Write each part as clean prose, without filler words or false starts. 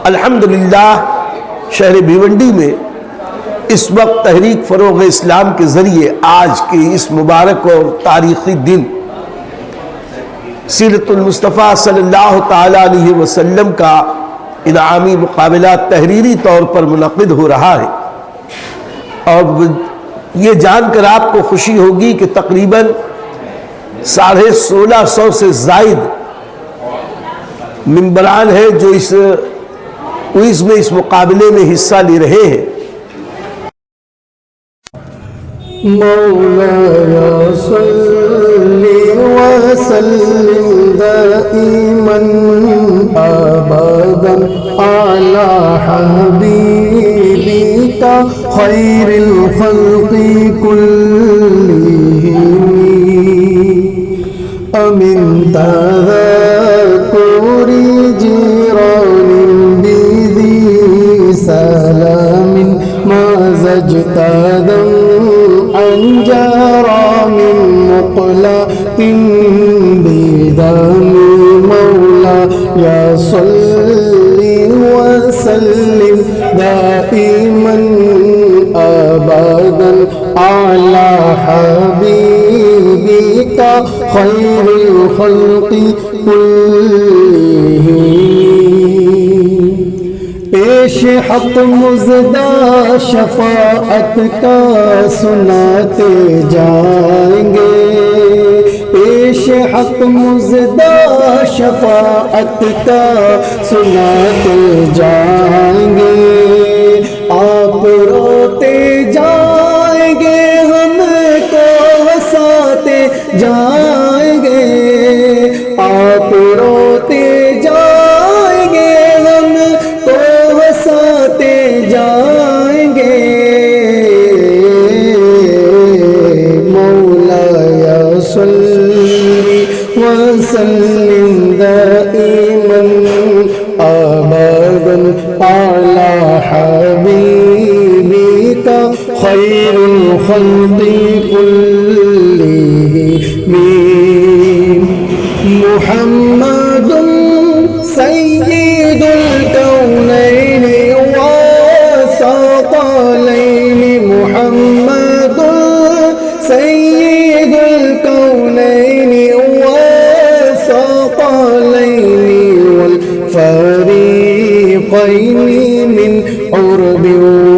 الحمدللہ شہر بھیونڈی میں اس وقت تحریک فروغ اسلام کے ذریعے آج کے اس مبارک اور تاریخی دن سیرت المصطفیٰ صلی اللہ تعالیٰ علیہ وسلم کا انعامی مقابلہ تحریری طور پر منعقد ہو رہا ہے، اور یہ جان کر آپ کو خوشی ہوگی کہ تقریباً 1650 سے زائد ممبران ہیں جو اس کوئز میں اس مقابلے میں حصہ لے رہے ہیں۔ مولایا صلی وسلم دائما ابدا علی حبیبک خیر الخلق کلہم امن تذکر جیران بذی سلام ما زجتدم انجرى من مقلق بدم مولاي صل وسلم دائما ابدا على حبيبك خير الخلق كلهم پیش حق مزدہ شفاعت کا سناتے جائیں گے، پیش حق مزدہ شفاعت کا سناتے جائیں گے، آپ روتے جائیں گے ہم کو ہنساتے جائیں گے، آپ روتے جائیں گے ہم کو ہنساتے جائیں گے، مولایا صلی وسلم دائما ابدا علی حبیبک خیر الخلق کلہم محمد سید الکونین والثقلین محمد سید الکونین والثقلین والفریقین من عرب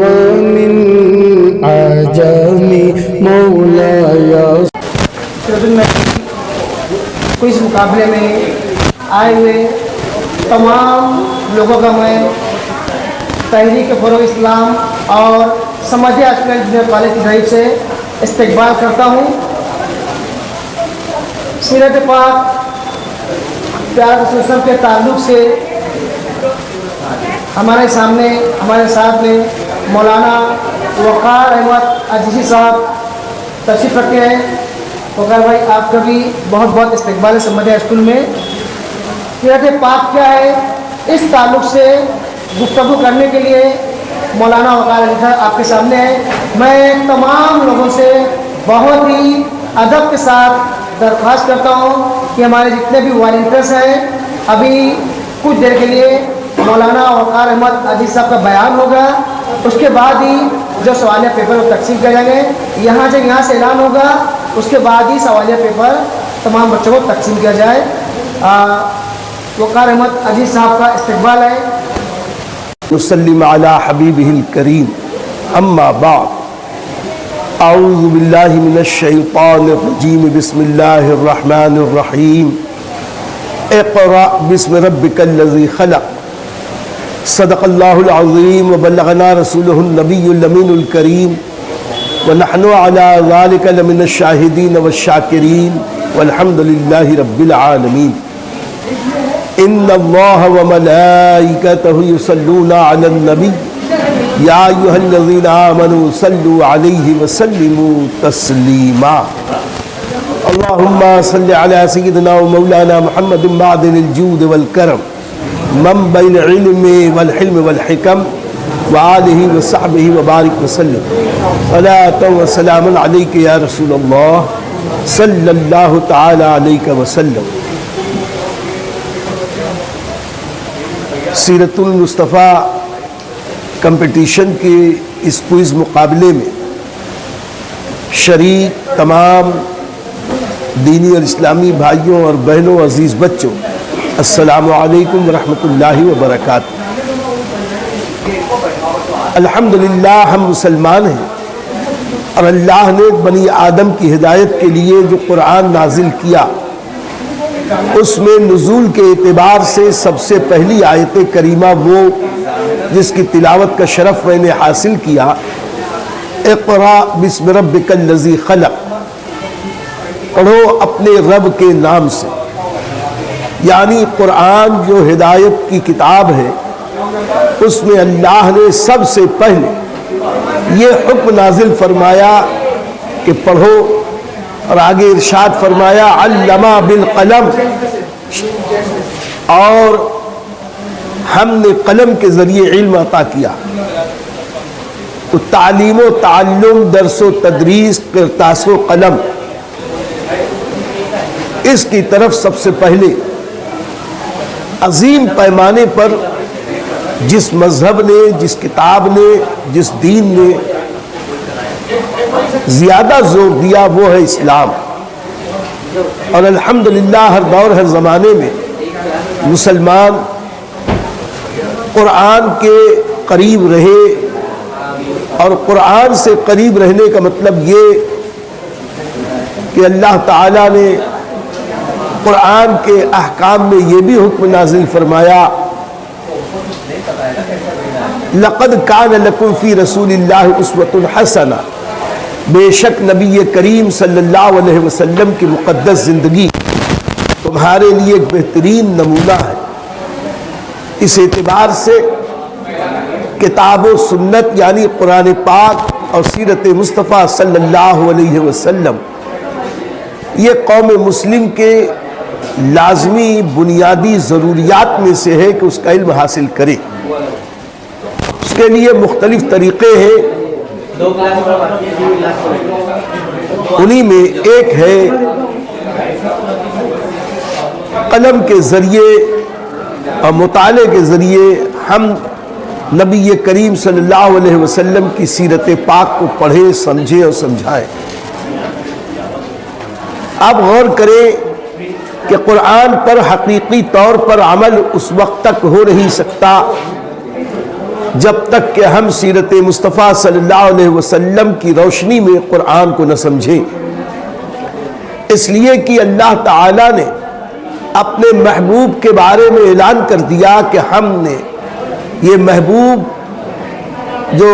ومن عجم مولایا۔ اس مقابلے میں آئے ہوئے تمام لوگوں کا میں تحریک فروغ اسلام اور سماجی اسکول جونیئر کالج کی طرف سے استقبال کرتا ہوں۔ سیرت پاک پیارے رسول صلی اللہ علیہ وسلم کے تعلق سے ہمارے سامنے ہمارے ساتھ میں مولانا وقار احمد عزیزی صاحب تشریف رکھتے ہیں۔ وقار بھائی، آپ کا بھی بہت بہت استقبال ہے سماجی اسکول میں۔ سیرت پاک کیا ہے اس تعلق سے گفتگو کرنے کے لیے مولانا وقار علی صاحب آپ کے سامنے ہیں۔ میں تمام لوگوں سے بہت ہی ادب کے ساتھ درخواست کرتا ہوں کہ ہمارے جتنے بھی والنٹیئرس ہیں ابھی کچھ دیر کے لیے مولانا وقار احمد عزیز صاحب کا بیان ہوگا، اس کے بعد ہی جو سوالیہ پیپر وہ تقسیم کیے جائیں گے، یہاں سے اعلان ہوگا، اس کے بعد ہی سوالیہ پیپر تمام بچوں کو تقسیم کیا جائے۔ وقار احمد عزیز صاحب کا استقبال ہے۔ نسلم علی حبیبہ الکریم، اما بعد، اعوذ باللہ من الشیطان الرجیم، بسم اللہ الرحمن الرحیم، اقرأ بسم ربک الذی خلق، صدق اللہ العظیم وبلغنا رسولہ النبی الامین الکریم، ونحن علی ذلک لمن الشاہدین والشاکرین والحمد للہ رب العالمین۔ ان اللہ وملائکتہ یصلون علی النبی یا ایھا الذین آمنوا صلوا علیہ وسلموا تسلیما۔ اللہم صل علی سیدنا و مولانا محمد معدن الجود والکرم، منبع العلم والحلم والحکم، وآلہ وصحبہ وبارک وسلم۔ صلاۃ و سلام علیک یا رسول اللہ صلی اللہ تعالی علیہ وسلم۔ سیرت المصطفیٰ کمپٹیشن کے اس کوئز مقابلے میں شریک تمام دینی اور اسلامی بھائیوں اور بہنوں عزیز بچوں، السلام علیکم ورحمۃ اللہ وبرکاتہ۔ الحمدللہ ہم مسلمان ہیں، اور اللہ نے بنی آدم کی ہدایت کے لیے جو قرآن نازل کیا، اس میں نزول کے اعتبار سے سب سے پہلی آیت کریمہ وہ جس کی تلاوت کا شرف میں نے حاصل کیا، اقرأ بسم ربک الذی خلق، پڑھو اپنے رب کے نام سے۔ یعنی قرآن جو ہدایت کی کتاب ہے، اس میں اللہ نے سب سے پہلے یہ حکم نازل فرمایا کہ پڑھو، اور آگے ارشاد فرمایا علم بالقلم، اور ہم نے قلم کے ذریعے علم عطا کیا۔ تو تعلیم و تعلم، درس و تدریس، قرطاس و قلم، اس کی طرف سب سے پہلے عظیم پیمانے پر جس مذہب نے، جس کتاب نے، جس دین نے زیادہ زور دیا وہ ہے اسلام۔ اور الحمدللہ ہر دور ہر زمانے میں مسلمان قرآن کے قریب رہے، اور قرآن سے قریب رہنے کا مطلب یہ کہ اللہ تعالیٰ نے قرآن کے احکام میں یہ بھی حکم نازل فرمایا، لقد کان لکم فی رسول اللہ اسوۃ حسنہ، بے شک نبی کریم صلی اللہ علیہ وسلم کی مقدس زندگی تمہارے لیے ایک بہترین نمونہ ہے۔ اس اعتبار سے کتاب و سنت یعنی قرآن پاک اور سیرت مصطفیٰ صلی اللہ علیہ وسلم یہ قوم مسلم کے لازمی بنیادی ضروریات میں سے ہے کہ اس کا علم حاصل کرے۔ اس کے لیے مختلف طریقے ہیں، انہی میں ایک ہے قلم کے ذریعے اور مطالعے کے ذریعے ہم نبی کریم صلی اللہ علیہ وسلم کی سیرت پاک کو پڑھیں، سمجھیں اور سمجھائیں۔ آپ غور کریں کہ قرآن پر حقیقی طور پر عمل اس وقت تک ہو نہیں سکتا جب تک کہ ہم سیرت مصطفیٰ صلی اللہ علیہ وسلم کی روشنی میں قرآن کو نہ سمجھیں۔ اس لیے کہ اللہ تعالیٰ نے اپنے محبوب کے بارے میں اعلان کر دیا کہ ہم نے یہ محبوب جو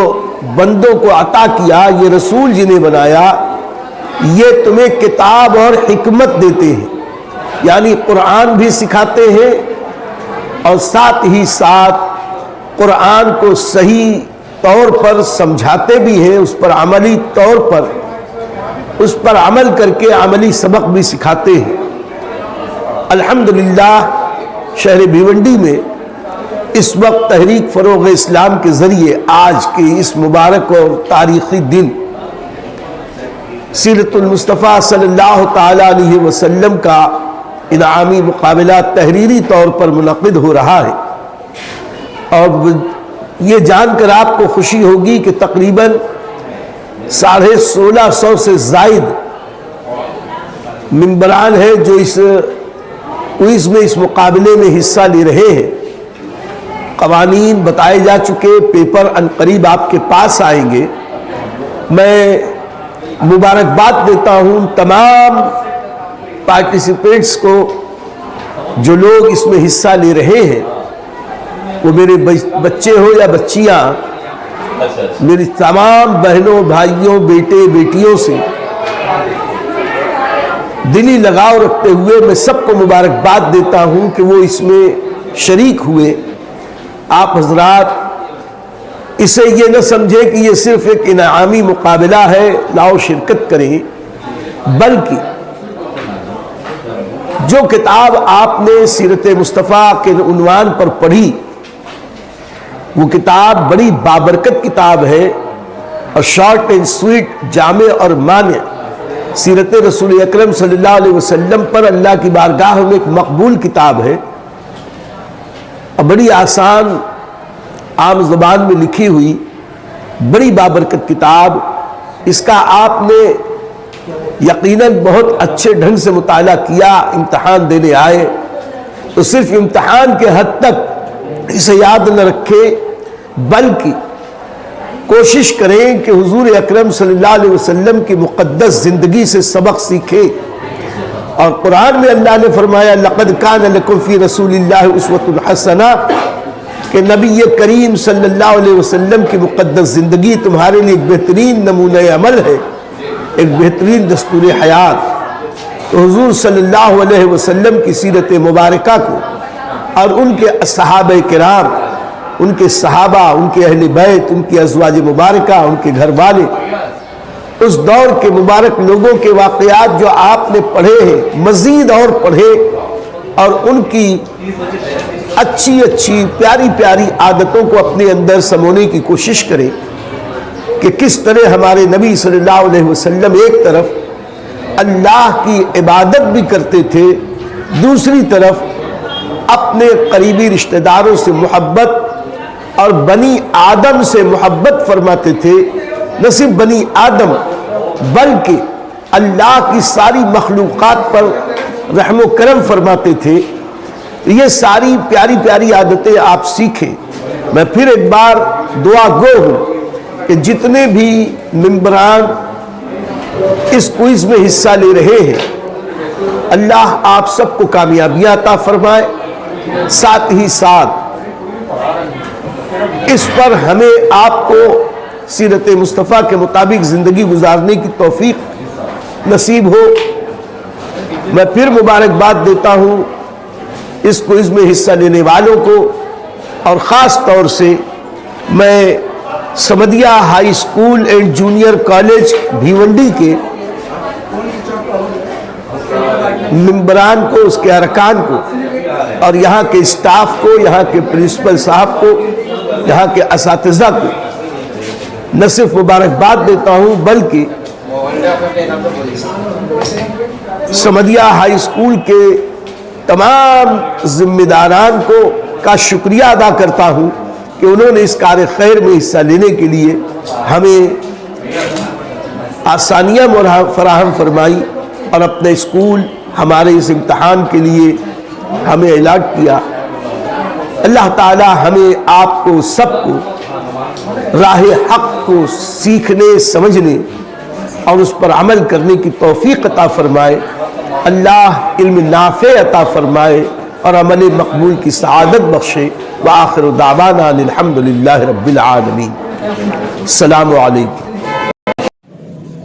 بندوں کو عطا کیا، یہ رسول جنہیں بنایا، یہ تمہیں کتاب اور حکمت دیتے ہیں، یعنی قرآن بھی سکھاتے ہیں اور ساتھ ہی ساتھ قرآن کو صحیح طور پر سمجھاتے بھی ہیں، اس پر عملی طور پر اس پر عمل کر کے عملی سبق بھی سکھاتے ہیں۔ الحمدللہ شہر بھیونڈی میں اس وقت تحریک فروغ اسلام کے ذریعے آج کے اس مبارک اور تاریخی دن سیرت المصطفیٰ صلی اللہ تعالی علیہ وسلم کا انعامی مقابلہ تحریری طور پر منعقد ہو رہا ہے، اور یہ جان کر آپ کو خوشی ہوگی کہ تقریباً 1650 سے زائد ممبران ہیں جو اس کوئز میں، اس مقابلے میں حصہ لے رہے ہیں۔ قوانین بتائے جا چکے، پیپر عنقریب آپ کے پاس آئیں گے۔ میں مبارکباد دیتا ہوں تمام پارٹیسپینٹس کو جو لوگ اس میں حصہ لے رہے ہیں، وہ میرے بچے ہو یا بچیاں، میری تمام بہنوں، بھائیوں، بیٹے، بیٹیوں سے دلی لگاؤ رکھتے ہوئے میں سب کو مبارکباد دیتا ہوں کہ وہ اس میں شریک ہوئے۔ آپ حضرات اسے یہ نہ سمجھے کہ یہ صرف ایک انعامی مقابلہ ہے، لاؤ شرکت کریں، بلکہ جو کتاب آپ نے سیرت مصطفیٰ کے عنوان پر پڑھی، وہ کتاب بڑی بابرکت کتاب ہے، اور شارٹ اینڈ سویٹ، جامع اور مانع سیرت رسول اکرم صلی اللہ علیہ وسلم پر اللہ کی بارگاہ میں ایک مقبول کتاب ہے۔ اور بڑی آسان عام زبان میں لکھی ہوئی بڑی بابرکت کتاب، اس کا آپ نے یقیناً بہت اچھے ڈھنگ سے مطالعہ کیا، امتحان دینے آئے تو صرف امتحان کے حد تک اسے یاد نہ رکھے، بلکہ کوشش کریں کہ حضور اکرم صلی اللہ علیہ وسلم کی مقدس زندگی سے سبق سیکھیں۔ اور قرآن میں اللہ نے فرمایا لَقَدْ كَانَ لَكُمْ فِي رَسُولِ اللَّهِ أُسْوَةٌ حَسَنَةٌ کہ نبی کریم صلی اللہ علیہ وسلم کی مقدس زندگی تمہارے لیے ایک بہترین نمونہ عمل ہے، ایک بہترین دستور حیات۔ تو حضور صلی اللہ علیہ وسلم کی سیرت مبارکہ کو اور ان کے صحابہ کرام، ان کے صحابہ، ان کے اہل بیت، ان کی ازواج مبارکہ، ان کے گھر والے، اس دور کے مبارک لوگوں کے واقعات جو آپ نے پڑھے ہیں مزید اور پڑھے، اور ان کی اچھی اچھی پیاری پیاری عادتوں کو اپنے اندر سمونے کی کوشش کریں کہ کس طرح ہمارے نبی صلی اللہ علیہ وسلم ایک طرف اللہ کی عبادت بھی کرتے تھے، دوسری طرف اپنے قریبی رشتہ داروں سے محبت اور بنی آدم سے محبت فرماتے تھے۔ نہ صرف بنی آدم بلکہ اللہ کی ساری مخلوقات پر رحم و کرم فرماتے تھے۔ یہ ساری پیاری پیاری عادتیں آپ سیکھیں۔ میں پھر ایک بار دعا گو ہوں کہ جتنے بھی ممبران اس کوئز میں حصہ لے رہے ہیں اللہ آپ سب کو کامیابیاں عطا فرمائے، ساتھ ہی ساتھ اس پر ہمیں آپ کو سیرت مصطفیٰ کے مطابق زندگی گزارنے کی توفیق نصیب ہو۔ میں پھر مبارکباد دیتا ہوں اس کوئز میں حصہ لینے والوں کو، اور خاص طور سے میں Samdiya high school and junior college Bhiwandi کے ممبران کو، اس کے ارکان کو، اور یہاں کے اسٹاف کو، یہاں کے پرنسپل صاحب کو، یہاں کے اساتذہ کو نہ صرف مبارکباد دیتا ہوں بلکہ سمدیہ ہائی اسکول کے تمام ذمہ داران کو کا شکریہ ادا کرتا ہوں کہ انہوں نے اس کار خیر میں حصہ لینے کے لیے ہمیں آسانیاں فراہم فرمائی اور اپنے اسکول ہمارے اس امتحان کے لیے ہمیں الاٹ کیا۔ اللہ تعالی ہمیں آپ کو سب کو راہ حق کو سیکھنے، سمجھنے اور اس پر عمل کرنے کی توفیق عطا فرمائے۔ اللہ علم نافع عطا فرمائے اور عمل مقبول کی سعادت بخشے۔ وآخر دعوانا الحمدللہ رب العالمین۔ السلام علیکم۔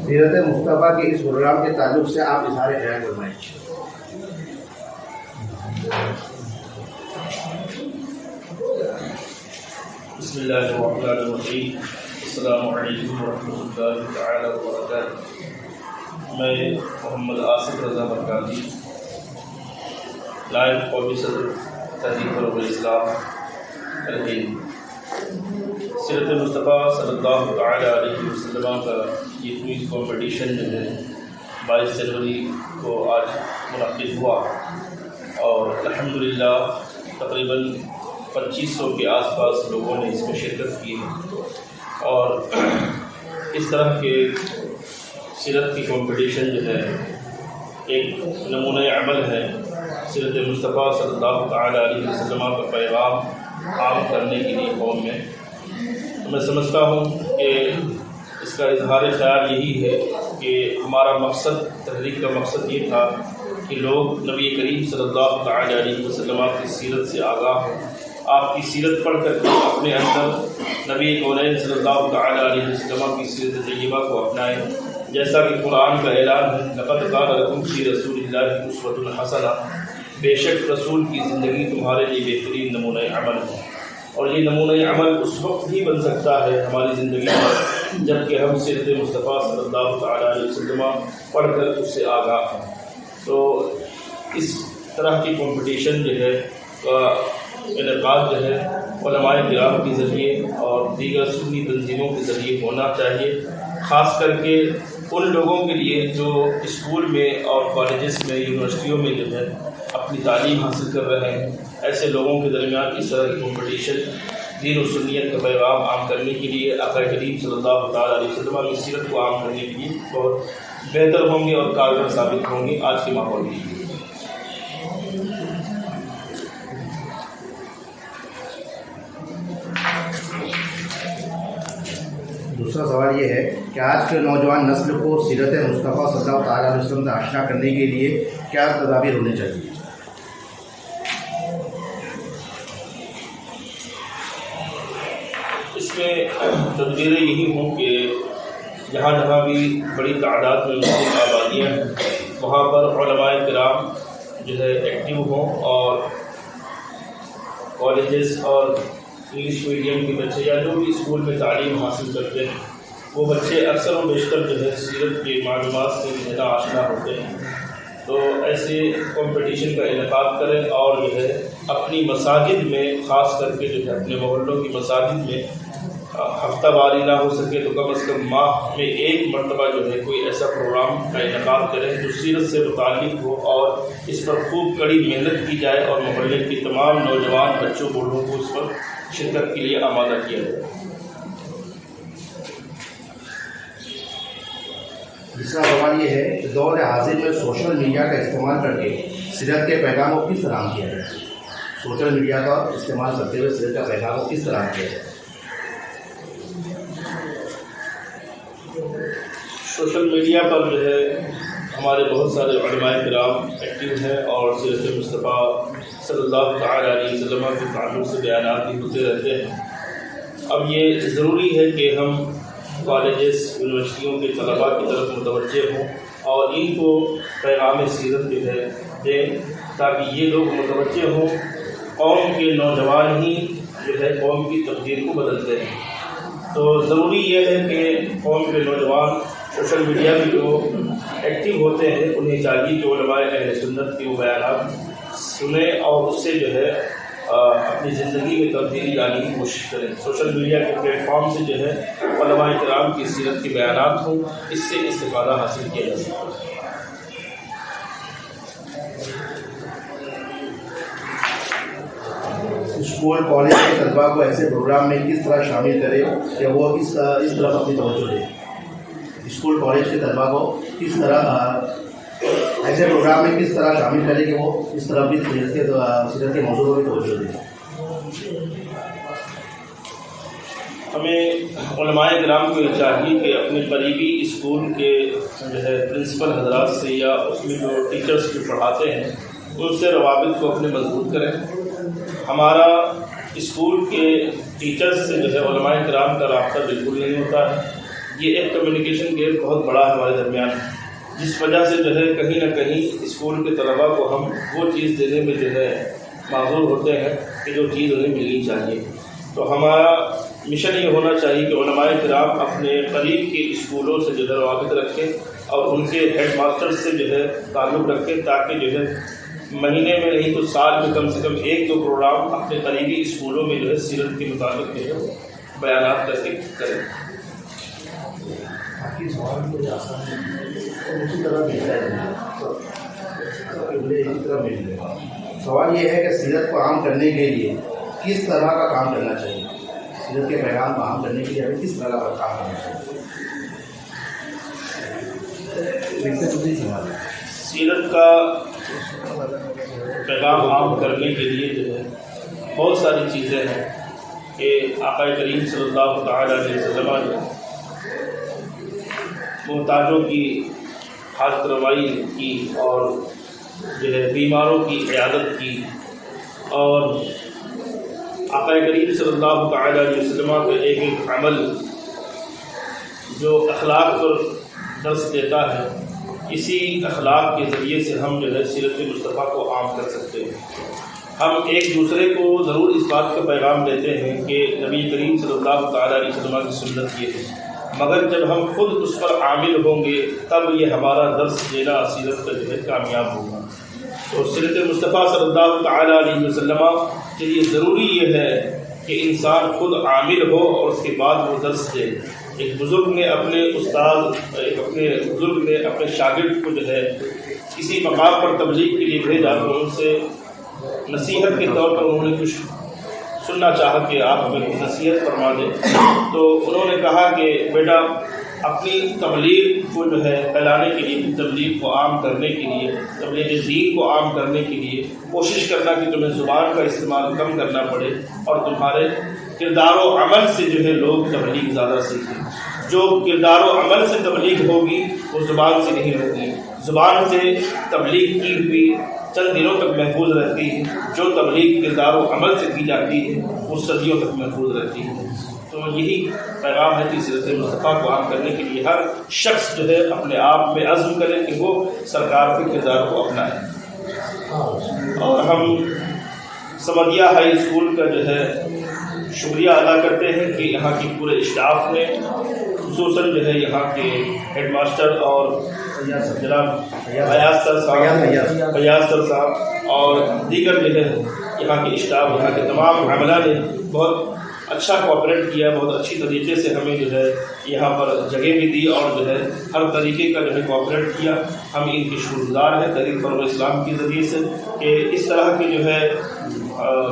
سیرت مصطفیٰ کے اس پروگرام کے تعلق سے آپ اظہار خیال فرمائیں۔ بسم اللہ الرحمن الرحیم۔ السلام علیکم ورحمۃ اللہ تعالی وبرکاتہ۔ میں محمد آصف رضا برکاتی، نائب قومی صدر تحریک فروغ اسلام الہند۔ سیرت مصطفیٰ صلی اللہ تعالی علیہ وسلم کا یہ کوئز کمپٹیشن جو ہے 22 جنوری کو آج منعقد ہوا، اور الحمدللہ تقریباً 2500 کے آس پاس لوگوں نے اس میں شرکت کی ہے۔ اور اس طرح کے سیرت کی کمپٹیشن جو ہے ایک نمونہ عمل ہے سیرت مصطفیٰ صلی اللہ تعالی علیہ وسلم کا پیغام عام کرنے کے لیے قوم میں۔ میں سمجھتا ہوں کہ اس کا اظہار خیال یہی ہے کہ ہمارا مقصد، تحریک کا مقصد یہ تھا کہ لوگ نبی کریم صلی اللہ تعالی علیہ وسلم کی سیرت سے آگاہ ہوں، آپ کی سیرت پڑھ کر کے اپنے اندر نبی کونین صلی اللہ تعالی علیہ وسلم کی سیرت طیبہ کو اپنائیں، جیسا کہ قرآن کا اعلان ہے لقد کان لکم فی رسول اللہ اسوۃ حسنہ، بے شک رسول کی زندگی تمہارے لیے بہترین نمونہ عمل ہے۔ اور یہ نمونہ عمل اس وقت ہی بن سکتا ہے ہماری زندگی میں جب کہ ہم سیرت مصطفیٰ صلی اللہ تعالی علیہ وسلم پڑھ کر اس سے آگاہ ہوں۔ تو اس طرح کی کمپٹیشن جو ہے انعقاد جو ہے علماء کرام کے ذریعے اور دیگر سنی تنظیموں کے ذریعے ہونا چاہیے، خاص کر کے ان لوگوں کے لیے جو اسکول میں اور کالجز میں، یونیورسٹیوں میں جو ہے اپنی تعلیم حاصل کر رہے ہیں، ایسے لوگوں کے درمیان اس طرح کی کمپٹیشن دین و سنیت کا پیغام عام کرنے کے لیے آقا کریم صلی اللہ تعالیٰ علیہ وسلم کی سیرت کو عام کرنے کے لیے بہت بہتر ہوں گے اور کارگر ثابت ہوں گے آج کے ماحول میں. دوسرا سوال یہ ہے کہ آج کے نوجوان نسل کو سیرت مصطفیٰ صلی اللہ تعالیٰ علیہ وسلم سے آشنا کرنے کے لیے کیا تدابیر ہونے چاہیے؟ اس میں تدبیریں یہی ہوں کہ جہاں جہاں بھی بڑی تعداد میں مسلم آبادیاں ہیں وہاں پر علماء کرام جو ہے ایکٹیو ہوں اور کالجز اور انگلش میڈیم کے بچے یا جو بھی اسکول میں تعلیم حاصل کرتے ہیں وہ بچے اکثر و بیشتر جو ہے سیرت کے معلومات سے زیادہ آشنا ہوتے ہیں. تو ایسے کمپٹیشن کا انعقاد کریں اور جو ہے اپنی مساجد میں خاص کر کے جو ہے اپنے محلوں کی مساجد میں ہفتہ واری نہ ہو سکے تو کم از کم ماہ میں ایک مرتبہ جو ہے کوئی ایسا پروگرام کا انعقاد کریں جو سیرت سے متعلق ہو اور اس پر خوب کڑی محنت کی جائے اور محلے کے تمام نوجوان بچوں بوڑھوں کو اس پر شرکت کے لیے آمادہ کیا جائے. دوسرا سوال یہ ہے کہ دور حاضر میں سوشل میڈیا کا استعمال کر کے سیرت کے پیغام کو کس طرح کیا جائے؟ سوشل میڈیا کا استعمال کرتے ہوئے سیرت کا پیغام کو کس طرح کیا جائے؟ سوشل میڈیا پر جو ہے ہمارے بہت سارے علماء کرام ایکٹیو ہیں اور سیرت مصطفیٰ صلی اللہ تعالیٰ علیہ وسلم کے تعلق سے بیانات بھی ہوتے رہتے ہیں. اب یہ ضروری ہے کہ ہم کالجز یونیورسٹیوں کے طلباء کی طرف متوجہ ہوں اور ان کو پیغام سیرت جو ہے دیں تاکہ یہ لوگ متوجہ ہوں. قوم کے نوجوان ہی جو ہے قوم کی تقدیر کو بدلتے ہیں. تو ضروری یہ ہے کہ قوم کے نوجوان سوشل میڈیا میں جو ایکٹیو ہوتے ہیں انہیں چاہیے کہ علماء اہل سنت کے وہ بیانات سنیں اور اس سے جو ہے اپنی زندگی میں تبدیلی لانے کی کوشش کریں. سوشل میڈیا کے پلیٹ فارم سے جو ہے علماء کرام کی سیرت کے بیانات ہوں اس سے استفادہ حاصل کیا جا سکتا ہے. اسکول کالج کے طلباء کو ایسے پروگرام میں کس طرح شامل کرے کہ وہ اس طرف اپنی توجہ دے؟ اسکول کالج کے طلباء کو کس طرح ایسے پروگرام میں کس طرح شامل کرے کہ وہ اس طرح بھی سیرت کے موضوع کو بھی توجہ دے؟ ہمیں علماء کرام کو یہ چاہیے کہ اپنے قریبی اسکول کے جو ہے پرنسپل حضرات سے یا اس میں جو ٹیچرس جو پڑھاتے ہیں ان سے روابط کو اپنے مضبوط کریں. ہمارا اسکول کے ٹیچرس سے جو ہے علماء کرام کا رابطہ بالکل نہیں ہوتا ہے. یہ ایک کمیونیکیشن گیپ بہت بڑا ہمارے درمیان ہے جس وجہ سے جو ہے کہیں نہ کہیں اسکول کے طلباء کو ہم وہ چیز دینے میں جو ہے معذور ہوتے ہیں کہ جو چیز انہیں ملنی چاہیے. تو ہمارا مشن یہ ہونا چاہیے کہ علماء کرام اپنے قریب کے اسکولوں سے جو ہے روابط رکھیں اور ان کے ہیڈ ماسٹر سے جو ہے تعلق رکھیں تاکہ جو ہے مہینے میں نہیں تو سال میں کم سے کم 1-2 پروگرام اپنے قریبی اسکولوں میں جو ہے سیرت کے مطابق جو ہے بیانات کر کے کریں. باقی سوال کوئی آسان نہیں اسی طرح ملتا ہے. سوال یہ ہے کہ سیرت کو عام کرنے کے لیے کس طرح کا کام کرنا چاہیے؟ سیرت کے پیغام کو عام کرنے کے لیے ہمیں کس طرح کا کام کرنا چاہیے؟ سیرت کا پیغام عام کرنے کے لیے جو ہے بہت ساری چیزیں ہیں کہ آقا کریم صلی اللہ تعالیٰ علیہ وسلم نے محتاجوں کی حاجت روائی کی اور جو ہے بیماروں کی عیادت کی اور آقا کریم صلی اللہ تعالیٰ علیہ وسلم کا ایک عمل جو اخلاق پر درس دیتا ہے اسی اخلاق کے ذریعے سے ہم جو ہے سیرت مصطفیٰ کو عام کر سکتے ہیں. ہم ایک دوسرے کو ضرور اس بات کا پیغام دیتے ہیں کہ نبی کریم صلی اللہ تعالیٰ علیہ وسلم کی سنت یہ ہے مگر جب ہم خود اس پر عامل ہوں گے تب یہ ہمارا درس دینا سیرت کا جو ہے کامیاب ہوگا. تو سیرت مصطفیٰ صلی اللہ تعالیٰ علیہ وسلم کے لیے ضروری یہ ہے کہ انسان خود عامل ہو اور اس کے بعد وہ درس دے. ایک بزرگ نے اپنے بزرگ نے اپنے شاگرد کو جو ہے کسی مقام پر تبلیغ کے لیے بھیجا تو ان سے نصیحت کے طور پر انہوں نے کچھ سننا چاہا کہ آپ ہمیں کچھ نصیحت فرما دیں. تو انہوں نے کہا کہ بیٹا اپنی تبلیغ کو جو ہے پھیلانے کے لیے، تبلیغ کو عام کرنے کے لیے، تبلیغ دین کو عام کرنے کے لیے کوشش کرنا کہ تمہیں زبان کا استعمال کم کرنا پڑے اور تمہارے کردار و عمل سے جو ہے لوگ تبلیغ زیادہ سیکھیں. جو کردار و عمل سے تبلیغ ہوگی وہ زبان سے نہیں ہوگی. زبان سے تبلیغ کی ہوئی چند دنوں تک محفوظ رہتی ہے، جو تبلیغ کردار و عمل سے کی جاتی ہے وہ صدیوں تک محفوظ رہتی ہے. تو یہی پیغام ہے کہ سیرت مصطفیٰ کو عام کرنے کے لیے ہر شخص جو ہے اپنے آپ میں عزم کرے کہ وہ سرکار کے کردار کو اپنائے. اور ہم سمدیہ ہائی اسکول کا جو ہے شکریہ ادا کرتے ہیں کہ یہاں کی پورے اسٹاف نے، خصوصاً جو ہے یہاں کے ہیڈ ماسٹر اور جناب فیاض سر صاحب اور دیگر جو ہے یہاں کے اسٹاف، یہاں کے تمام عملہ نے بہت اچھا کوآپریٹ کیا، بہت اچھی طریقے سے ہمیں جو ہے یہاں پر جگہ بھی دی اور جو ہے ہر طریقے کا جو ہے کوآپریٹ کیا. ہم ان کے شکر گزار ہیں تحریک فروغ اسلام کے ذریعے سے کہ اس طرح کے جو ہے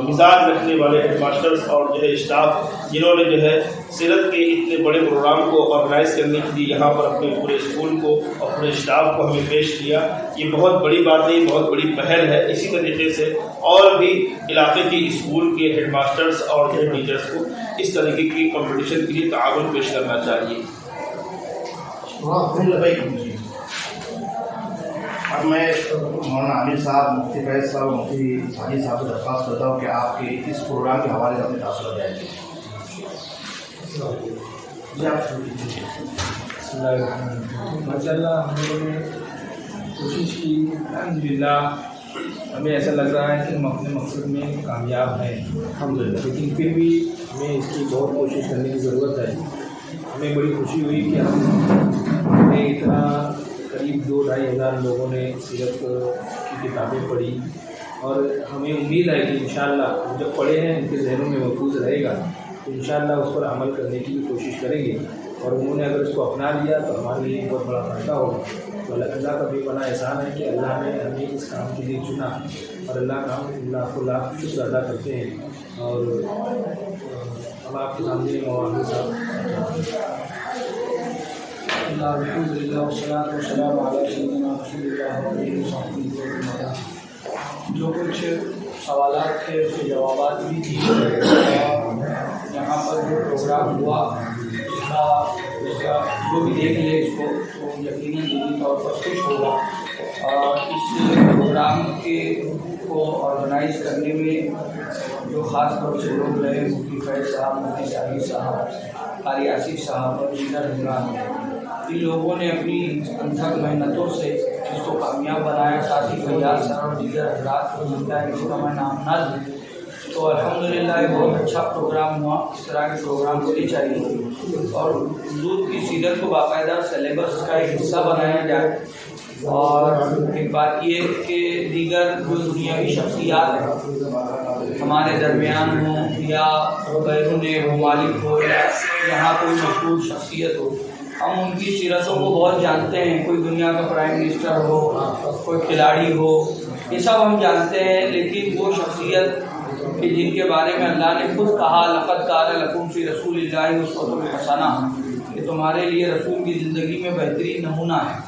مزاج رکھنے والے ہیڈ ماسٹرز اور جو ہے اسٹاف جنہوں نے جو ہے سیرت کے اتنے بڑے پروگرام کو آرگنائز کرنے کے لیے یہاں پر اپنے پورے اسکول کو اور پورے اسٹاف کو ہمیں پیش کیا. یہ بہت بڑی بات ہے، بہت بڑی پہل ہے. اسی طریقے سے اور بھی علاقے کے اسکول کے ہیڈ ماسٹرز اور ہیڈ ٹیچرز کو اس طریقے کی کمپٹیشن کے لیے تعاون پیش کرنا چاہیے. اب میں مولانا عامر صاحب، مفتی فیض صاحب، مفتی حاجی صاحب سے درخواست کرتا ہوں کہ آپ کے اس پروگرام کے حوالے سے اپنے تاثرات جائیں گے. جی آپ ماشاء اللہ ہم لوگوں نے کوشش کی، الحمدللہ ہمیں ایسا لگ رہا ہے کہ ہم اپنے مقصد میں کامیاب ہیں الحمدللہ، لیکن پھر بھی ہمیں اس کی بہت کوشش کرنے کی ضرورت ہے. ہمیں بڑی خوشی ہوئی کہ ہم نے اتنا قریب 2-2.5 ہزار لوگوں نے سیرت کی کتابیں پڑھی اور ہمیں امید ہے کہ انشاءاللہ ہم جب پڑھے ہیں ان کے ذہنوں میں محفوظ رہے گا تو انشاءاللہ اس پر عمل کرنے کی بھی کوشش کریں گے. اور انہوں نے اگر اس کو اپنا لیا تو ہمارے لیے بہت بڑا فائدہ ہوگا. تو اللہ کا بھی بڑا احسان ہے کہ اللہ نے ہمیں اس کام کے لیے چنا اور اللہ کو لاکھ شکر ادا کرتے ہیں. اور ہم آپ کے سامنے مولانا صاحب الحمدللہ والصلاۃ والسلام علی سیدنا رسول اللہ علیہ وسلم. جو کچھ سوالات تھے اس کے جوابات بھی تھی اور یہاں پر جو پروگرام ہوا اس کا جو بھی دیکھ لے اس کو تو یقیناً دینی طور پر خوش ہوگا. اور اس پروگرام کو آرگنائز کرنے میں جو خاص طور سے لوگ رہے، مفتی فیض صاحب، مفتی شاہد صاحب، قاری آصف صاحب اور دیگر حضرات، ان لوگوں نے اپنی انتھک محنتوں سے اس کو کامیاب بنایا. ساتھ ہی فیاض صاحب اور دیگر حضرات کو ملتا ہے کسی کا میں نام نہ لوں. تو الحمدللہ یہ بہت اچھا پروگرام ہوا. اس طرح کے پروگرام ہونے چاہیے اور حضور کی سیرت کو باقاعدہ سلیبس کا ایک حصہ بنایا جائے. اور ایک بات یہ کہ دیگر جو دنیاوی شخصیات ہیں ہمارے درمیان ہوں یا بیرون ممالک ہو یا یہاں کوئی مشہور شخصیت ہو، ہم ان کی سیرتوں کو بہت جانتے ہیں. کوئی دنیا کا پرائم منسٹر ہو، کوئی کھلاڑی ہو، یہ سب ہم جانتے ہیں. لیکن وہ شخصیت کہ جن کے بارے میں اللہ نے خود کہا لقد کان لکم فی رسول اللہ اسوۃ حسنہ، کہ تمہارے لیے رسول کی زندگی میں بہترین نمونہ ہے.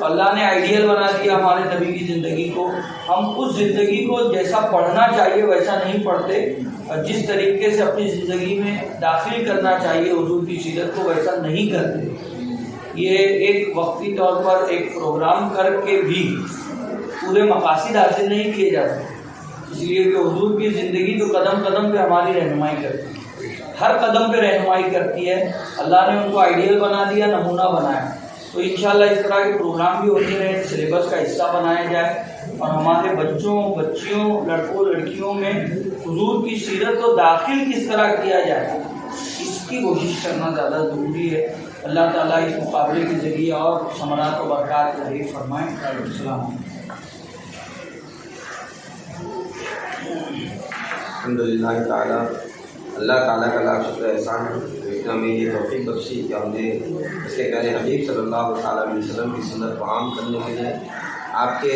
اللہ نے آئیڈیل بنا دیا ہمارے نبی کی زندگی کو. ہم اس زندگی کو جیسا پڑھنا چاہیے ویسا نہیں پڑھتے اور جس طریقے سے اپنی زندگی میں داخل کرنا چاہیے حضور کی سیرت کو ویسا نہیں کرتے. یہ ایک وقتی طور پر ایک پروگرام کر کے بھی پورے مقاصد حاصل نہیں کیے جا سکتے، اس لیے کہ حضور کی زندگی تو قدم قدم پہ ہماری رہنمائی کرتی ہے، ہر قدم پہ رہنمائی کرتی ہے. اللہ نے ان کو آئیڈیل بنا دیا، نمونہ بنایا. تو انشاءاللہ اس طرح کے پروگرام بھی ہوتے رہے، سلیبس کا حصہ بنایا جائے اور ہمارے بچوں، بچیوں، لڑکوں، لڑکیوں میں حضور کی سیرت کو داخل کس طرح کیا جائے اس کی کوشش کرنا زیادہ ضروری ہے. اللہ تعالیٰ اس مقابلے کے ذریعے اور ثمرات و برکات ظاہر فرمائیں. السلام الحمدللہ تعالیٰ، اللہ تعالیٰ کا لاکھ شکر احسان ہے کہ ہمیں یہ توفیق بخشی کہ ہم نے اس کے پیارے حبیب صلی اللہ تعالیٰ علیہ وسلم کی سنت کو عام کرنے کے لیے آپ کے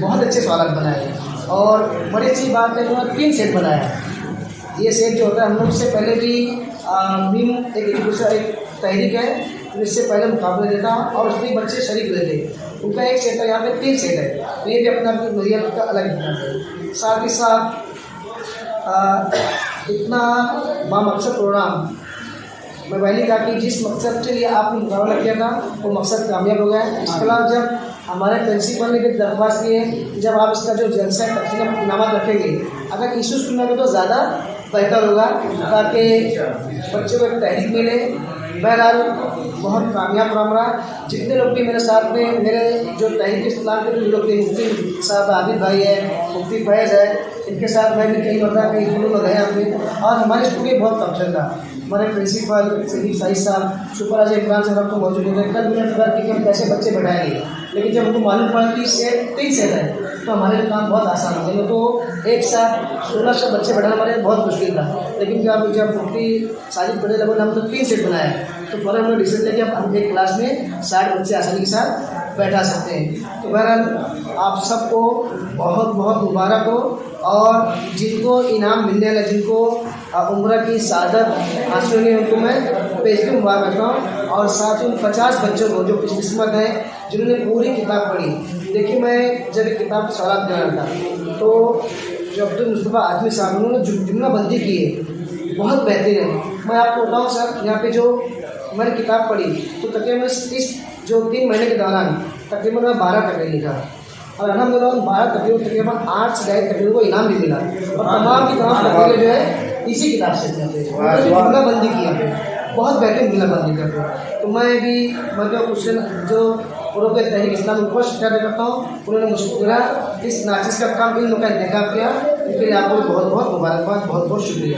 بہت اچھے سوالات بنائے اور بڑی اچھی بات ہے انہوں نے 3 سیٹ بنایا ہے. یہ سیٹ جو ہوتا ہے ہم لوگ سے پہلے بھی میم ایک تحریک ہے اس سے پہلے مقابلہ دیتا اور اس میں بچے شریک ہوئے تھے. ان کا 1 سیٹ ہے, یہاں پہ 3 سیٹ ہے, تو یہ بھی اپنا اپنی نوعیت کا الگ ہے. ساتھ ہی ساتھ اتنا بامقصد پروگرام میں پہلے کہا کہ جس مقصد کے لیے آپ نے مقابلہ کیا تھا وہ مقصد کامیاب ہو گیا ہے. اس کے علاوہ جب ہمارے پرنسپل نے بھی درخواست کی ہے کہ جب آپ اس کا جو جلسہ ہے تقسیم انعامات رکھیں گے اگر ایشوز کو لگے تو زیادہ بہتر ہوگا تاکہ بچوں کو ایک تحریک ملے. بہرحال بہت کامیاب پروگرام رہا. جتنے لوگ بھی میرے ساتھ میں میرے جو تحریک اسلام کے لوگ تھے, مفتی صاحب عابد بھائی ہے, مفتی فیض ہے, ان کے ساتھ میں بھی کئی مرتبہ کئی اسکولوں میں گئے یہاں پہ. اور ہمارے اسکول کے بہت فنکشن تھا. ہمارے پرنسپل سلیم سعید صاحب سپر عمران صاحب کو موجود ہوتے ہیں. کل میں نے فکر کی کہ ہم کیسے بچے بڑھائیں گے, لیکن جب ہم کو معلوم پڑا کہ 3 سیٹ ہے تو ہمارے لیے کام بہت آسان ہو گیا. تو ایک ساتھ 1600 بچے بڑھانا ہمارے لیے بہت مشکل تھا. لیکن جب مفتی ساجد بڑے لوگوں نے ہم تو 3 سیٹ بنایا تو فوراً ہم نے ڈیسیژن لیا کہ ہم ایک کلاس میں 60 بچے آسانی کے ساتھ بیٹھا سکتے ہیں. تو بہرحال آپ سب کو بہت بہت مبارک ہو, اور جن کو انعام ملنے والا, جن کو عمرہ کی سعادت حاصل ہوئی ان کو میں پیش بھی مبارک کرتا ہوں. اور ساتھ ہی ان 50 بچوں کو جو خوش قسمت ہیں جنہوں نے پوری کتاب پڑھی. دیکھیے میں جب ایک کتاب کے سوالات دے رہا تھا تو جو عبدالمصطفیٰ آدمی صاحب انہوں نے جملہ بندی کی ہے بہت بہترین ہے. میں آپ کو بتاؤں سر, یہاں پہ جو میں نے کتاب پڑھی تو تقریباً اس جو 3 مہینے کے دوران تقریباً میں 12 تقریر لکھا, اور الحمدللہ 12 تقریباً 8 سے زائد تقریروں کو انعام بھی ملا. اور تمام کی تمام تقریریں جو ہے اسی کتاب سے جملہ بندی کی ہے, بہت بہترین جملہ بندی کرتے ہیں. تو میں بھی مطلب اس سے جو پوروں کے تحریک اسلام کو شکر کرتا ہوں, انہوں نے مجھ کو اس ناچیز کا کام علم کا انتخاب کیا. اس کے لیے آپ کو بہت بہت مبارکباد, بہت بہت شکریہ.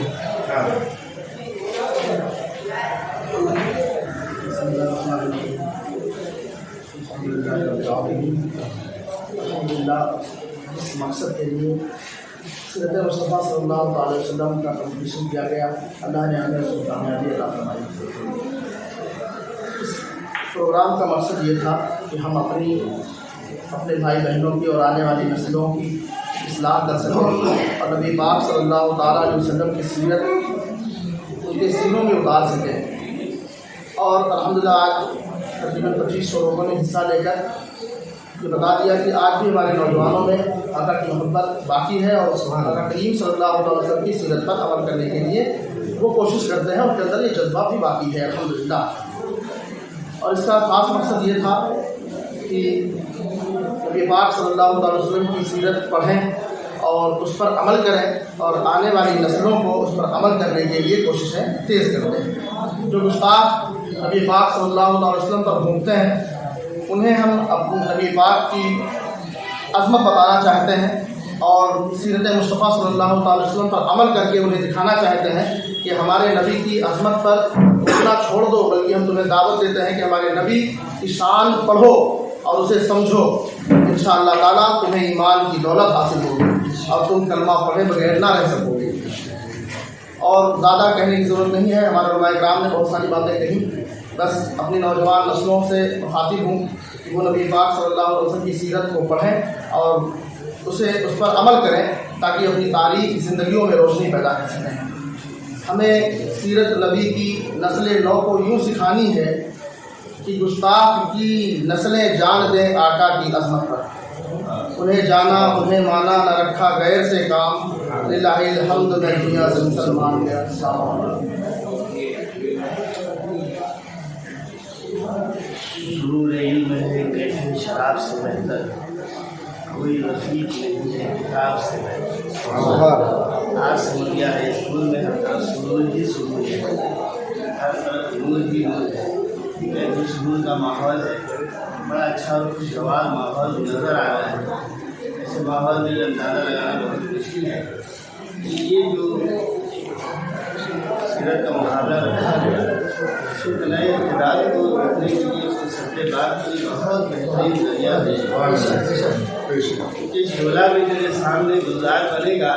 الحمدللہ اس مقصد کے لیے سیرت مصطفیٰ صلی اللہ علیہ وسلم کا کمپٹیشن کیا گیا, اللہ نے ہمیں اس کو کامیابی عطا فرمائی. اس پروگرام کا مقصد یہ تھا کہ ہم اپنے بھائی بہنوں کی اور آنے والی نسلوں کی اصلاح کر سکیں اور نبی پاک صلی اللہ تعالیٰ علیہ وسلم کی سیرت ان کے سینوں میں اتار سکیں. اور الحمدللہ آج تقریباً 2500 لوگوں نے حصہ لے کر یہ بتا دیا کہ آج بھی ہمارے نوجوانوں میں آقا کی محبت باقی ہے, اور آقا کریم صلی اللہ علیہ وسلم کی سیرت پر عمل کرنے کے لیے وہ کوشش کرتے ہیں, ان کے اندر یہ جذبہ بھی باقی ہے الحمدللہ. اور اس کا خاص مقصد یہ تھا کہ نبی پاک صلی اللہ علیہ وسلم کی سیرت پڑھیں اور اس پر عمل کریں, اور آنے والی نسلوں کو اس پر عمل کرنے کے لیے کوششیں تیز کرتے ہیں. جو گستاخ نبی پاک صلی اللہ علیہ وسلم پر گھومتے ہیں انہیں ہم اپنے نبی پاک کی عظمت بتانا چاہتے ہیں, اور سیرت مصطفیٰ صلی اللہ علیہ وسلم پر عمل کر کے انہیں دکھانا چاہتے ہیں کہ ہمارے نبی کی عظمت پر اتنا چھوڑ دو, بلکہ ہم تمہیں دعوت دیتے ہیں کہ ہمارے نبی کی شان پڑھو اور اسے سمجھو. انشاءاللہ تعالیٰ تمہیں ایمان کی دولت حاصل ہوگی اور تم کلمہ پڑھے بغیر نہ رہ سکو گے. اور زیادہ کہنے کی ضرورت نہیں ہے, ہمارے علماء کرام نے بہت ساری باتیں کہیں. بس اپنی نوجوان نسلوں سے مخاطب ہوں کہ وہ نبی پاک صلی اللہ علیہ وسلم کی سیرت کو پڑھیں اور اس پر عمل کریں تاکہ اپنی تاریخ زندگیوں میں روشنی پیدا کر سکیں. ہمیں سیرت نبی کی نسل نو کو یوں سکھانی ہے کہ گستاخ کی نسلیں جان دیں آقا کی عظمت پر, انہیں جانا انہیں مانا نہ رکھا غیر سے کام, للہ الحمد میں دنیا سے مسلمان گیا. سرور علم ہے کیفے شراب سے بہتر, کوئی رفیق نہیں ہے کتاب سے بہتر. آج سمجھ گیا ہے اسکول میں ہر سرور ہی سرور ہے, ہر طرف نور ہی نور ہے. سکول کا ماحول ہے, بڑا اچھا اور خوشگوار ماحول نظر آ رہا ہے. ایسے ماحول میں اندازہ لگانا بہت مشکل ہے. یہ جو سیرت کا مقابلہ رکھا گیا شکر نئے اقتدار کو رکھنے کے لیے اس کے سبے بات کی بہت بہترین ذریعہ ہے. کیونکہ شعلہ میں تیرے سامنے گلزار بنے گا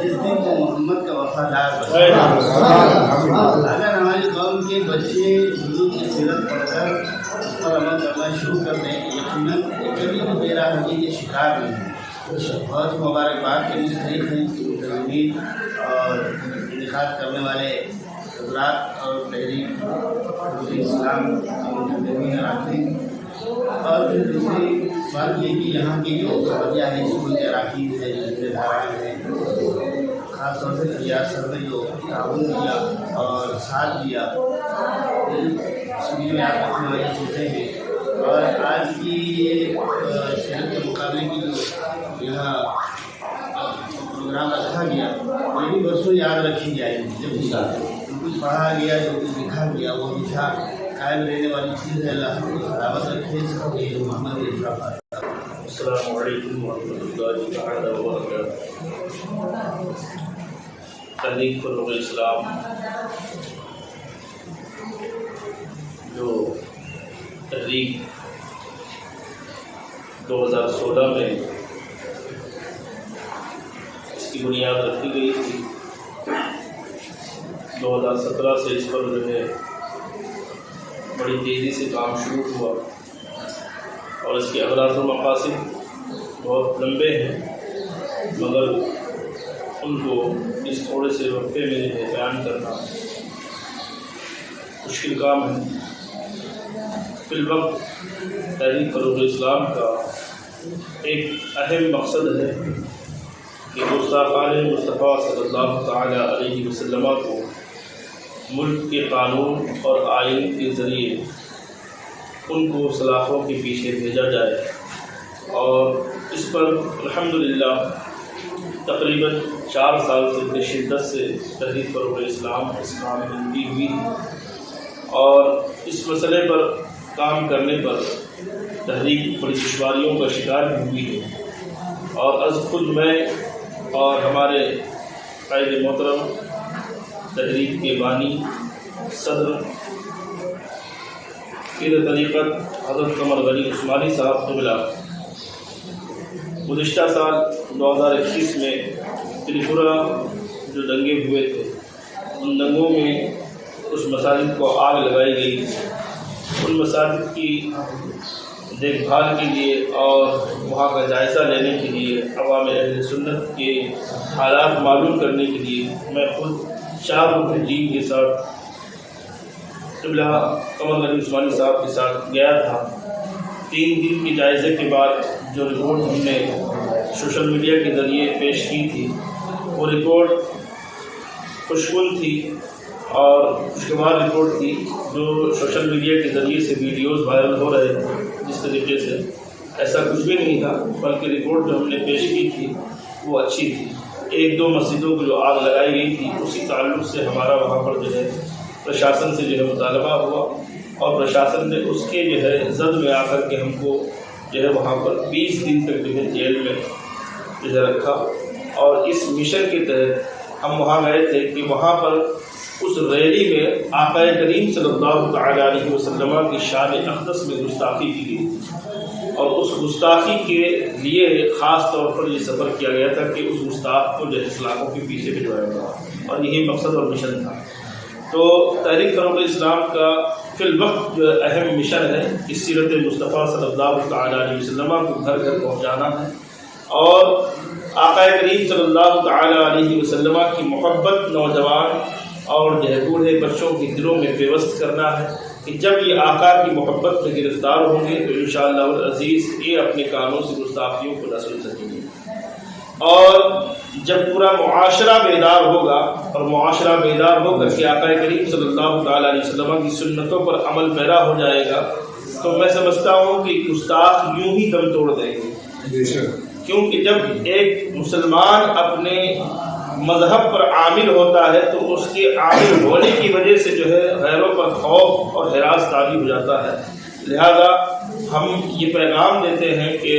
جس دن تو محمد کا وفادار بنے گا. اگر ہماری قوم کے بچے حضور کی سیرت پڑھ کر اس پر عمل کرنا شروع کر دیں, یقیناً کبھی بھی میرا ہوگی یہ شکایت خراب نہیں ہے. بہت مبارکباد کے مستحق ہیں منتظمین اور انتخاب کرنے والے حضرات اور تحریک اسلام منتظمین اراکین. اور پھر دوسری بات یہ کہ یہاں کی جو وجہ ہے اسکول کے اراکین ہے ذمہ داران ہیں، خاص طور سے فیاض سر نے جو تعاون کیا اور ساتھ دیا، اس میں آپ اپنی وجہ چیزیں ہیں. اور آج کی یہ صحت کے مقابلے کی جو یہاں پروگرام رکھا گیا یہ بھی برسوں یاد رکھی جائے گی. جو کچھ پڑھا گیا جو کچھ لکھا گیا وہ ہمیشہ قائم رہنے والی چیز ہے. اللہ کو سلامت رکھے. محمد اشرف. السلام علیکم ورحمۃ اللہ تعالی وبرکاتہ. تحریک فروغ اسلام جو تحریک 2016 میں اس کی بنیاد رکھی گئی تھی، 2017 سے اس پر جو ہے بڑی تیزی سے کام شروع ہوا اور اس کے اغراض و مقاصد بہت لمبے ہیں، مگر ان کو اس تھوڑے سے وقفے میں جو ہے بیان کرنا مشکل کام ہے. فی الوقت تحریک فروغ اسلام کا ایک اہم مقصد ہے کہ گستاخان مصطفیٰ صلی اللہ تعالی علیہ وسلم کو ملک کے قانون اور آئین کے ذریعے ان کو سلاخوں کے پیچھے بھیجا جائے. اور اس پر الحمدللہ تقریباً 4 سال سے شدت سے تحریک فروغ اسلام اس کام میں لگی ہوئی ہے. اور اس مسئلے پر کام کرنے پر تحریک بڑی دشواریوں کا شکار بھی ہوئی ہے. اور از خود میں اور ہمارے قائد محترم تحریک کے بانی صدر پیر طریقت حضرت قمر غنی عثمانی صاحب قبلہ گزشتہ سال 2021 میں تریپورہ جو دنگے ہوئے تھے ان دنگوں میں اس مساجد کو آگ لگائی گئی. ان مساجد کی دیکھ بھال کے لیے اور وہاں کا جائزہ لینے کے لیے عوام اہل سنت کے حالات معلوم کرنے کے لیے میں خود 4 رکن ٹیم کے ساتھ قبلہ قمر غنی عثمانی صاحب کے ساتھ گیا تھا. 3 دن کے جائزے کے بعد جو رپورٹ ہم نے سوشل میڈیا کے ذریعے پیش کی تھی وہ رپورٹ خوشگوار تھی اور خوشگوار رپورٹ تھی. جو سوشل میڈیا کے ذریعے سے ویڈیوز وائرل ہو رہے تھے جس طریقے سے ایسا کچھ بھی نہیں تھا، بلکہ رپورٹ جو ہم نے پیش کی تھی وہ اچھی تھی. 1-2 مسجدوں کو جو آگ لگائی گئی تھی اسی تعلق سے ہمارا وہاں پر جو ہے پرشاسن سے جو ہے مطالبہ ہوا اور پرشاسن نے اس کے جو ہے زد میں آ کر کے ہم کو جو ہے وہاں پر 20 دن تک جو ہے جیل میں جو ہے رکھا. اور اس مشن کے تحت ہم وہاں گئے تھے کہ وہاں پر اس ریلی میں آقا کریم صلی اللہ تعالی علیہ وسلم کی شان اقدس میں گستاخی کی گئی اور اس گستاخی کے لیے خاص طور پر یہ سفر کیا گیا تھا کہ اس گستاخ کو جو اسلاموں کے پیچھے بھجوایا گیا اور یہی مقصد اور مشن تھا. تو تحریک فروغ اسلام کا فی الوقت جو اہم مشن ہے کہ سیرت مصطفیٰ صلی اللہ تعالی علیہ وسلم کو گھر گھر پہنچانا ہے اور آقا کریم صلی اللہ تعالی علیہ وسلم کی محبت نوجوان اور جو ہے بوڑھے بچوں کے دلوں میں پیوست کرنا ہے کہ جب یہ آقا کی محبت میں گرفتار ہوں گے تو انشاءاللہ العزیز یہ اپنے کانوں سے گستاخیوں کو نہ سن سکیں گے. اور جب پورا معاشرہ بیدار ہوگا اور معاشرہ بیدار ہو کر کے آقا کریم صلی اللہ تعالی علیہ وسلم کی سنتوں پر عمل پیرا ہو جائے گا تو میں سمجھتا ہوں کہ گستاخ یوں ہی دم توڑ دیں گے. کیونکہ جب ایک مسلمان اپنے مذہب پر عامل ہوتا ہے تو اس کے عامل ہونے کی وجہ سے جو ہے غیروں پر خوف اور ہراس طاری ہو جاتا ہے. لہذا ہم یہ پیغام دیتے ہیں کہ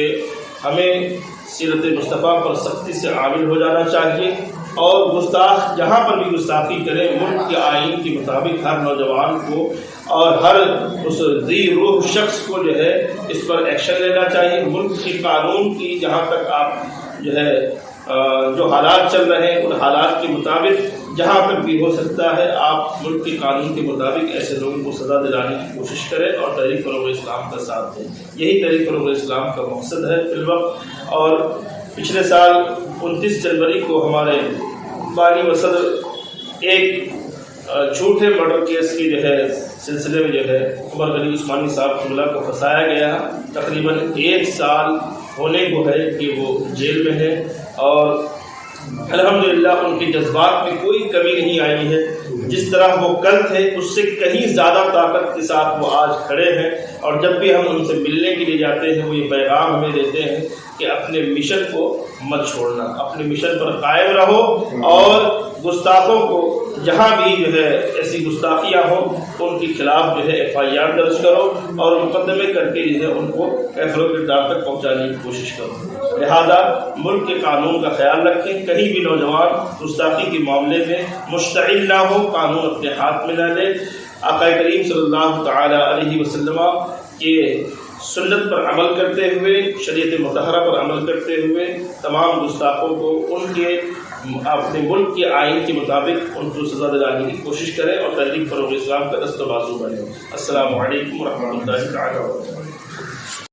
ہمیں سیرت مصطفیٰ پر سختی سے عامل ہو جانا چاہیے اور گستاخ جہاں پر بھی گستاخی کرے ملک کے آئین کے مطابق ہر نوجوان کو اور ہر اس ذی روح شخص کو جو ہے اس پر ایکشن لینا چاہیے. ملک کے قانون کی جہاں تک آپ جو ہے جو حالات چل رہے ہیں ان حالات کے مطابق جہاں تک بھی ہو سکتا ہے آپ ملک کے قانون کے مطابق ایسے لوگوں کو سزا دلانے کی کوشش کریں اور تحریک فروغ اسلام کا ساتھ دیں. یہی تحریک فروغ اسلام کا مقصد ہے فی الوقت. اور پچھلے سال 29 جنوری کو ہمارے بانی و صدر ایک جھوٹے مرڈر کیس کی سلسلے میں عمر غنی عثمانی صاحب قبلہ کو پھنسایا گیا. تقریباً 1 سال ہونے کو ہے کہ وہ جیل میں ہے اور الحمدللہ ان کے جذبات میں کوئی کمی نہیں آئی ہے. جس طرح وہ کل تھے اس سے کہیں زیادہ طاقت کے ساتھ وہ آج کھڑے ہیں. اور جب بھی ہم ان سے ملنے کے لیے جاتے ہیں وہ یہ پیغام ہمیں دیتے ہیں کہ اپنے مشن کو مت چھوڑنا, اپنے مشن پر قائم رہو اور گستاخوں کو جہاں بھی ایسی گستاخیاں ہوں تو ان کے خلاف FIR درج کرو اور مقدمے کر کے ان کو فیصلوں کے دار تک پہنچانے کی کوشش کرو. لہذا ملک کے قانون کا خیال رکھیں, کہیں بھی نوجوان گستاخی کے معاملے میں مشتعل نہ ہو, قانون اپنے ہاتھ میں نہ لے. آقا کریم صلی اللہ تعالی علیہ وسلم کے سنت پر عمل کرتے ہوئے, شریعت مطہرہ پر عمل کرتے ہوئے تمام گستاخوں کو ان کے اپنے ملک کے آئین کے مطابق ان کو سزا دلانے کی کوشش کریں اور تحریک فروغ اسلام کا دست و بازو بنے. السلام علیکم ورحمۃ اللہ تعالی وبرکاتہ.